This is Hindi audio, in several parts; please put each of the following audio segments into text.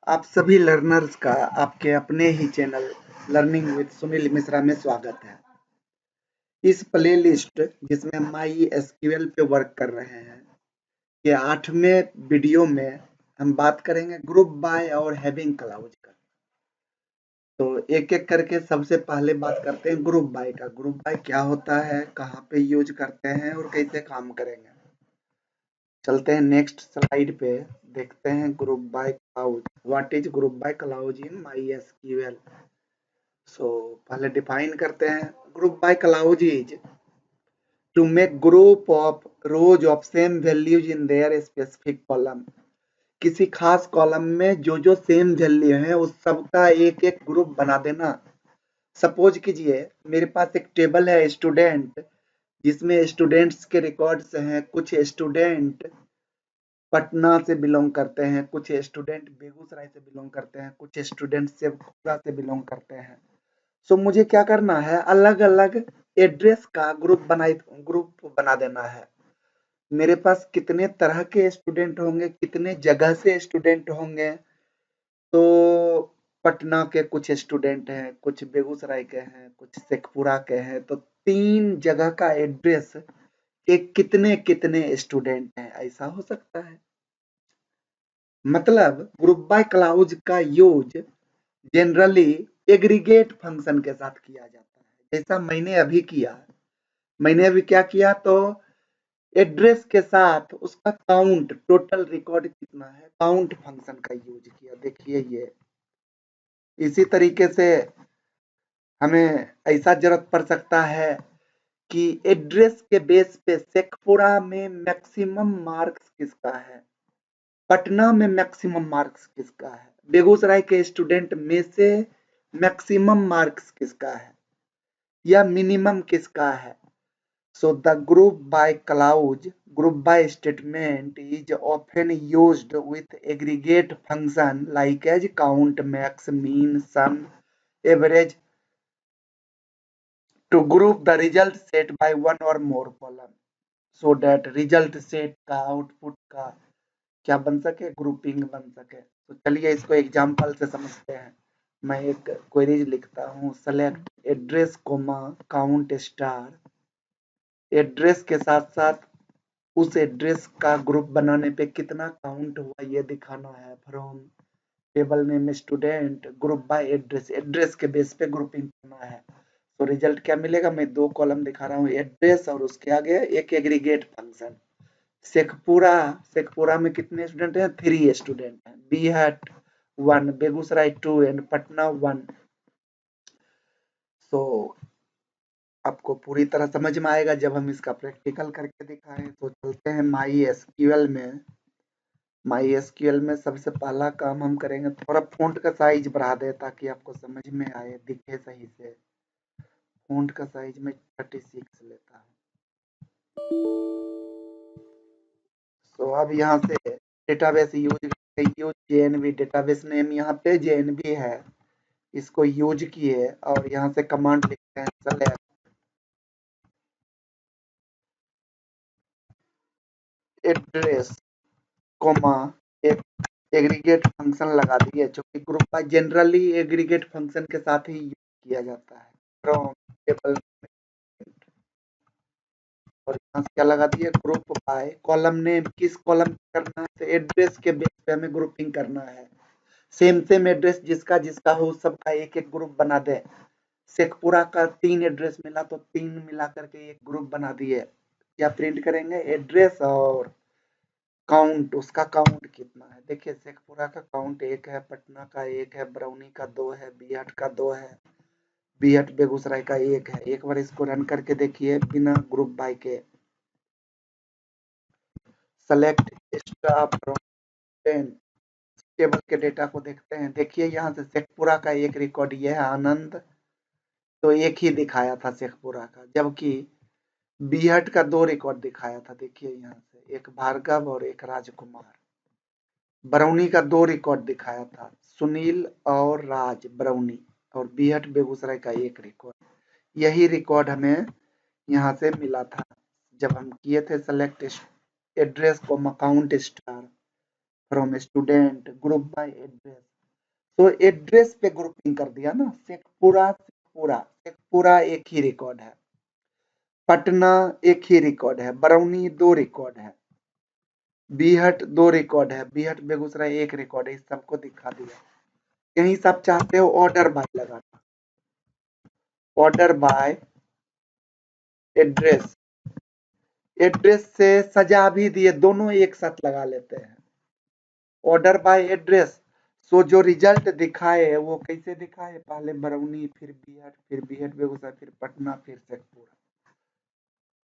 आप सभी लर्नर्स का आपके अपने ही channel learning with Sunil Mishra में स्वागत है। इस प्लेलिस्ट जिसमें माई एसक्यूएल पे वर्क कर रहे हैं के 8वें वीडियो में हम बात करेंगे ग्रुप बाय और हैविंग क्लाउज का। तो एक एक करके सबसे पहले बात करते हैं ग्रुप बाय का। ग्रुप बाय क्या होता है, कहाँ पे यूज करते हैं और कैसे काम करेंगे। चलते हैं नेक्स्ट स्लाइड पे, देखते हैं group by clause. What is group by clause in MySQL. So पहले डिफाइन करते हैं। Group by clause is to make group of rows of same values in their specific column. किसी खास कॉलम में जो सेम वैल्यू है उस सबका एक एक ग्रुप बना देना। सपोज कीजिए मेरे पास एक टेबल है स्टूडेंट, जिसमें स्टूडेंट्स के रिकॉर्ड्स हैं। कुछ स्टूडेंट पटना से बिलोंग करते हैं, कुछ स्टूडेंट बेगूसराय से बिलोंग करते हैं, कुछ स्टूडेंट शेखपुरा से बिलोंग करते हैं। सो मुझे क्या करना है, अलग अलग एड्रेस का ग्रुप बना देना है। मेरे पास कितने तरह के स्टूडेंट होंगे, कितने जगह से स्टूडेंट होंगे। तो पटना के कुछ स्टूडेंट हैं, कुछ बेगूसराय के हैं, कुछ शेखपुरा के हैं। तो 3 जगह का एड्रेस के कितने कितने स्टूडेंट हैं, ऐसा हो सकता है। मतलब ग्रुप बाय क्लाउज का यूज जनरली एग्रीगेट फंक्शन के साथ किया जाता है, जैसा मैंने अभी किया। मैंने अभी क्या किया, तो एड्रेस के साथ उसका काउंट, टोटल रिकॉर्ड कितना है, काउंट फंक्शन का यूज किया। देखिए ये इसी तरीके से हमें ऐसा जरूरत पड़ सकता है कि एड्रेस के बेस पे शेखपुरा में मैक्सिमम मार्क्स किसका है, पटना में मैक्सिमम मार्क्स किसका है, बेगूसराय के स्टूडेंट में से मैक्सिमम मार्क्स किसका है या मिनिमम किसका है। So the group by clause, group by statement is often used with aggregate function like as count, max, mean, sum, average to group the result set by one or more column, so that result set का आउटपुट का क्या बन सके, ग्रुपिंग बन सके। तो चलिए इसको एग्जांपल से समझते हैं। मैं एक क्वेरीज लिखता हूँ, select address comma count star. Address के साथ साथ उस एड्रेस का ग्रुप बनाने पे कितना काउंट हुआ ये दिखाना है। From table name student group by address, address के बेस पे ग्रुपिंग करना है। तो रिजल्ट क्या मिलेगा, मैं 2 कॉलम दिखा रहा हूँ, एड्रेस और उसके आगे एक एग्रीगेट फंक्शन। शेखपुरा, शेखपुरा में कितने स्टूडेंट हैं, 3 स्टूडेंट हैं। बीहट 1, बेगूसराय 2 एंड पटना 1। सो आपको पूरी तरह समझ में आएगा जब हम इसका प्रैक्टिकल करके दिखाएं। तो चलते हैं माई एसक्यूएल में। माई एसक्यूएल में सबसे पहला काम हम करेंगे, थोड़ा फ़ॉन्ट का साइज बढ़ा दे ताकि आपको समझ में आए, दिखे सही से। फ़ॉन्ट का साइज में 36 लेता हूँ। तो अब यहाँ से database use JNV, database name यहाँ पे जेएनवी है, इसको यूज किए और यहाँ से कमांड लिखते हैं सेलेक्ट एड्रेस कोमा एक एग्रीगेट फंक्शन लगा दिए, जो कि group by generally aggregate function के साथ ही यूज किया जाता है। फ्रॉम टेबल और यहाँ से क्या लगा दिए, ग्रुप बाय कॉलम नेम, किस कॉलम करना है, तो एड्रेस के बेस पे हमें ग्रुपिंग करना है। सेम सेम एड्रेस जिसका जिसका हो सबका एक एक ग्रुप बना दे। शेखपुरा का 3 एड्रेस मिला तो 3 मिला करके एक ग्रुप बना दिए। क्या प्रिंट करेंगे, एड्रेस और काउंट, उसका काउंट कितना है। देखिए शेखपुरा का काउंट 1 है, पटना का 1 है, बरौनी का 2 है, बीहट का 2 है, बीहट बेगूसराय का 1 है। एक बार इसको रन करके देखिए बिना ग्रुप बाय के। सेलेक्ट स्टाफ फ्रॉम 10 टेबल के डेटा को देखते हैं। देखिए यहाँ से शेखपुरा का एक रिकॉर्ड ये है आनंद, तो एक ही दिखाया था शेखपुरा का, जबकि बीहट का 2 रिकॉर्ड दिखाया था। देखिए यहाँ से एक भार्गव और एक राजकुमार। बरौनी का 2 रिकॉर्ड दिखाया था, सुनील और राज बरौनी, और बीहट बेगूसराय का 1 रिकॉर्ड। यही रिकॉर्ड हमें यहाँ से मिला था जब हम किए थे सेलेक्ट एड्रेस को count star from student group by address. तो एड्रेस पे ग्रुपिंग कर दिया ना, शेखपुरा शेखपुरा शेखपुरा एक ही रिकॉर्ड है, पटना एक ही रिकॉर्ड है, बरौनी 2 रिकॉर्ड है, बीहट 2 रिकॉर्ड है, बीहट बेगूसराय 1 रिकॉर्ड है, इस सबको दिखा दिया। यही सब चाहते हो ऑर्डर बाय लगाना, ऑर्डर बाय एड्रेस, एड्रेस से सजा भी दिए, दोनों एक साथ लगा लेते हैं। ऑर्डर बाय एड्रेस, सो जो रिजल्ट दिखाए वो कैसे दिखाए, पहले बरौनी फिर बीहट बेगूसराय फिर पटना फिर शेखपुरा,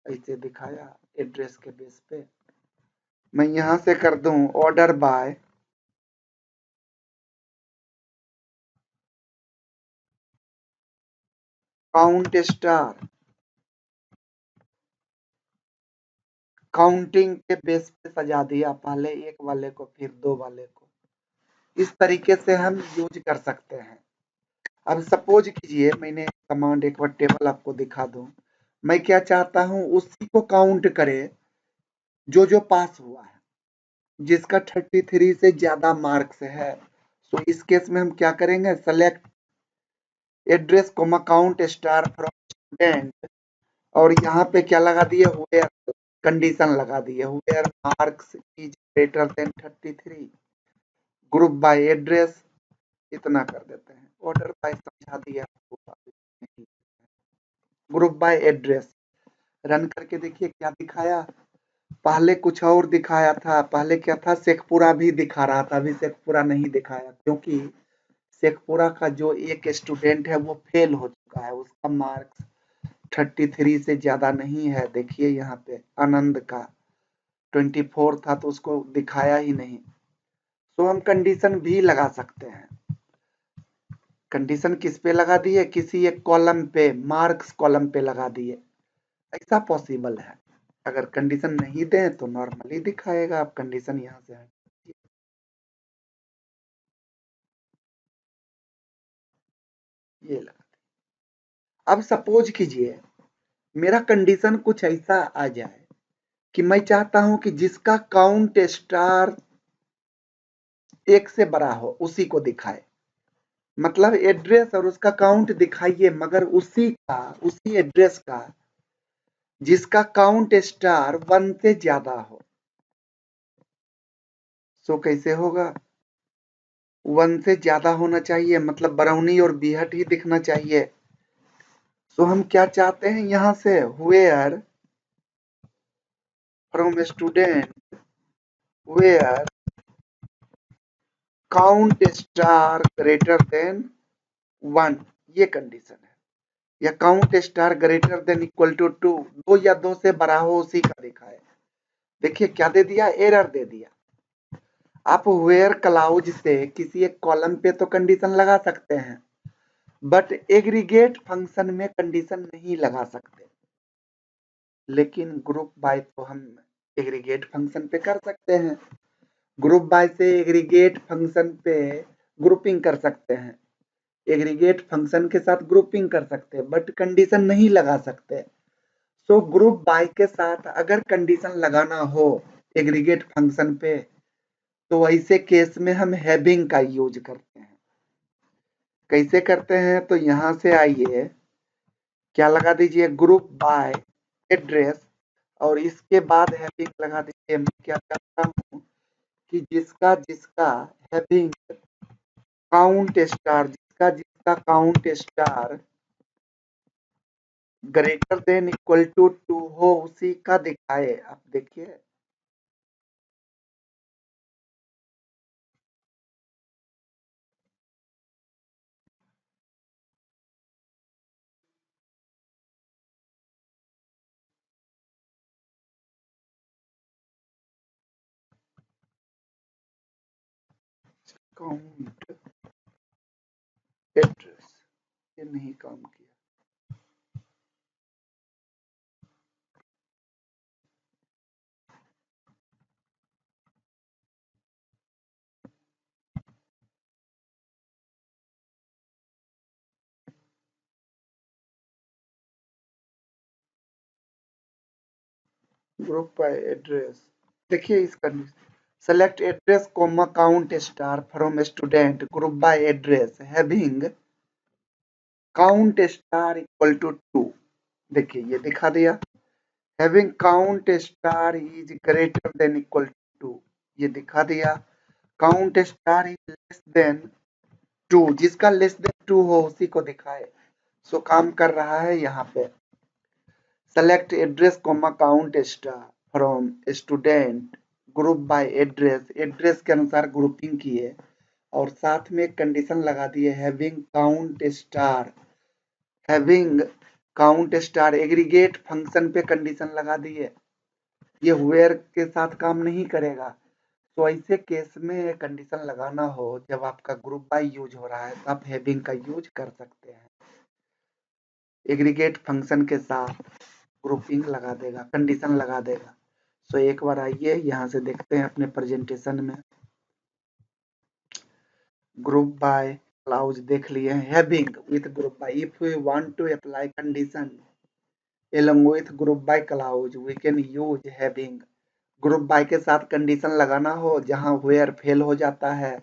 ऐसे दिखाया एड्रेस के बेस पे। मैं यहां से कर दूं order by count star, counting के बेस पे सजा दिया, पहले एक वाले को फिर 2 वाले को, इस तरीके से हम यूज कर सकते हैं। अब सपोज कीजिए मैंने कमांड एक बार टेबल आपको दिखा दूं, मैं क्या चाहता हूं उसी को काउंट करे जो जो पास हुआ है, जिसका 33 से ज्यादा मार्क्स है। तो इस केस में हम क्या करेंगे, select address comma count star from student, और यहाँ पे क्या लगा दिए, वेयर कंडीशन लगा दिए, where marks is greater than 33, group by address, इतना कर देते हैं। ऑर्डर बाय समझा दिया आपको, ग्रुप बाय एड्रेस रन करके देखिए क्या दिखाया, पहले कुछ और दिखाया था, पहले क्या था शेखपुरा भी दिखा रहा था, अभी शेखपुरा नहीं दिखाया, क्योंकि शेखपुरा का जो एक स्टूडेंट है वो फेल हो चुका है, उसका मार्क्स 33 से ज्यादा नहीं है। देखिए यहाँ पे आनंद का 24 था तो उसको दिखाया ही नहीं। तो हम कंडीशन भी लगा सकते हैं, कंडीशन किस पे लगा दिए, किसी एक कॉलम पे, मार्क्स कॉलम पे लगा दिए, ऐसा पॉसिबल है। अगर कंडीशन नहीं दें तो नॉर्मली दिखाएगा, आप कंडीशन यहाँ से हटाइए, ये लगा। अब सपोज कीजिए मेरा कंडीशन कुछ ऐसा आ जाए कि मैं चाहता हूं कि जिसका काउंट स्टार 1 से बड़ा हो उसी को दिखाए, मतलब एड्रेस और उसका काउंट दिखाइए, मगर उसी एड्रेस का जिसका काउंट स्टार 1 से ज्यादा हो। सो कैसे होगा, 1 से ज्यादा होना चाहिए, मतलब बरौनी और बीहट ही दिखना चाहिए। सो हम क्या चाहते हैं यहां से, where from student, where count star greater than 1, ये कंडीशन है, या count star greater than equal to 2, 2 या 2 से बड़ा हो उसी का दिखाए। देखिए क्या दे दिया, एरर दे दिया। आप वेयर क्लाउज से किसी एक कॉलम पे तो कंडीशन लगा सकते हैं, बट एग्रीगेट फंक्शन में कंडीशन नहीं लगा सकते, लेकिन ग्रुप बाय तो हम एग्रीगेट फंक्शन पे कर सकते हैं। ग्रुप बाय से एग्रीगेट फंक्शन पे ग्रुपिंग कर सकते हैं, एग्रीगेट फंक्शन के साथ ग्रुपिंग कर सकते हैं, बट कंडीशन नहीं लगा सकते। सो ग्रुप बाय के साथ अगर कंडीशन लगाना हो एग्रीगेट फंक्शन पे, तो ऐसे केस में हम हैविंग का यूज करते हैं। कैसे करते हैं, तो यहां से आइए, क्या लगा दीजिए, ग्रुप बाय एड्रेस, और इसके बाद हैविंग लगा दीजिए। मैं क्या करता हूँ कि जिसका जिसका हैविंग काउंट स्टार, जिसका जिसका count star greater than equal to 2 हो उसी का दिखाए। आप देखिए काउंट एड्रेस, ये नहीं काम किया। ग्रुप बाय एड्रेस, देखिए इस condition, select address comma count star from student group by address having count star equal to 2। देखिए ये दिखा दिया, having count star is greater than equal to 2, ये दिखा दिया। count star is less than 2, जिसका लेस देन 2 हो उसी को दिखाए। सो काम कर रहा है यहाँ पे। Select address comma count star from student group by address, address के अनुसार ग्रुपिंग की है और साथ में एक कंडीशन लगा दी है having count star, having count star aggregate function पे कंडीशन लगा दी है। ये वेयर के साथ काम नहीं करेगा। तो ऐसे केस में कंडीशन लगाना हो जब आपका ग्रुप बाय यूज हो रहा है तो आप हैविंग का यूज कर सकते हैं। एग्रीगेट फंक्शन के साथ ग्रुपिंग लगा देगा, कंडीशन लगा देगा। सो एक बार आइए यहाँ से देखते हैं अपने प्रेजेंटेशन में। ग्रुप बाय क्लाउज देख लिए, having with group by, if we want to apply condition along with group by clause we can use having। Group by के साथ कंडीशन लगाना हो जहां वेयर फेल हो जाता है,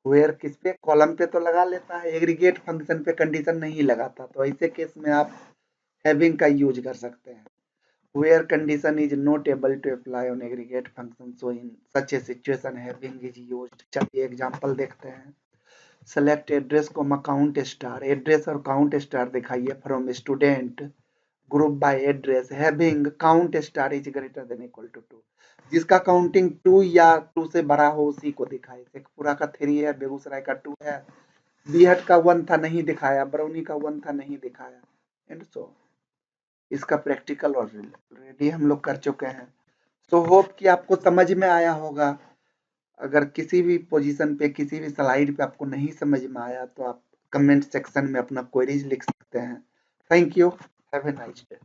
वेयर किस पे, कॉलम पे तो लगा लेता है, एग्रीगेट फंक्शन पे कंडीशन नहीं लगाता, तो ऐसे केस में आप हैविंग का यूज कर सकते हैं। where condition is not able to apply on aggregate function, so in such a situation having is used। चलिए एग्जांपल देखते हैं। select address comma count star, address और काउंट स्टार दिखाइए from student group by address having count star is greater than equal to 2, जिसका काउंटिंग 2 या 2 से बड़ा हो उसी को दिखाए। शेखपुरा का 3 है, बेगूसराय का 2 है, बीहट का 1 था नहीं दिखाया, बरौनी का 1 था नहीं दिखाया, एंड सो इसका प्रैक्टिकल ऑलरेडी हम लोग कर चुके हैं। सो होप कि आपको समझ में आया होगा। अगर किसी भी पोजीशन पे, किसी भी स्लाइड पे आपको नहीं समझ में आया तो आप कमेंट सेक्शन में अपना क्वेरीज लिख सकते हैं। Thank you, have a nice day.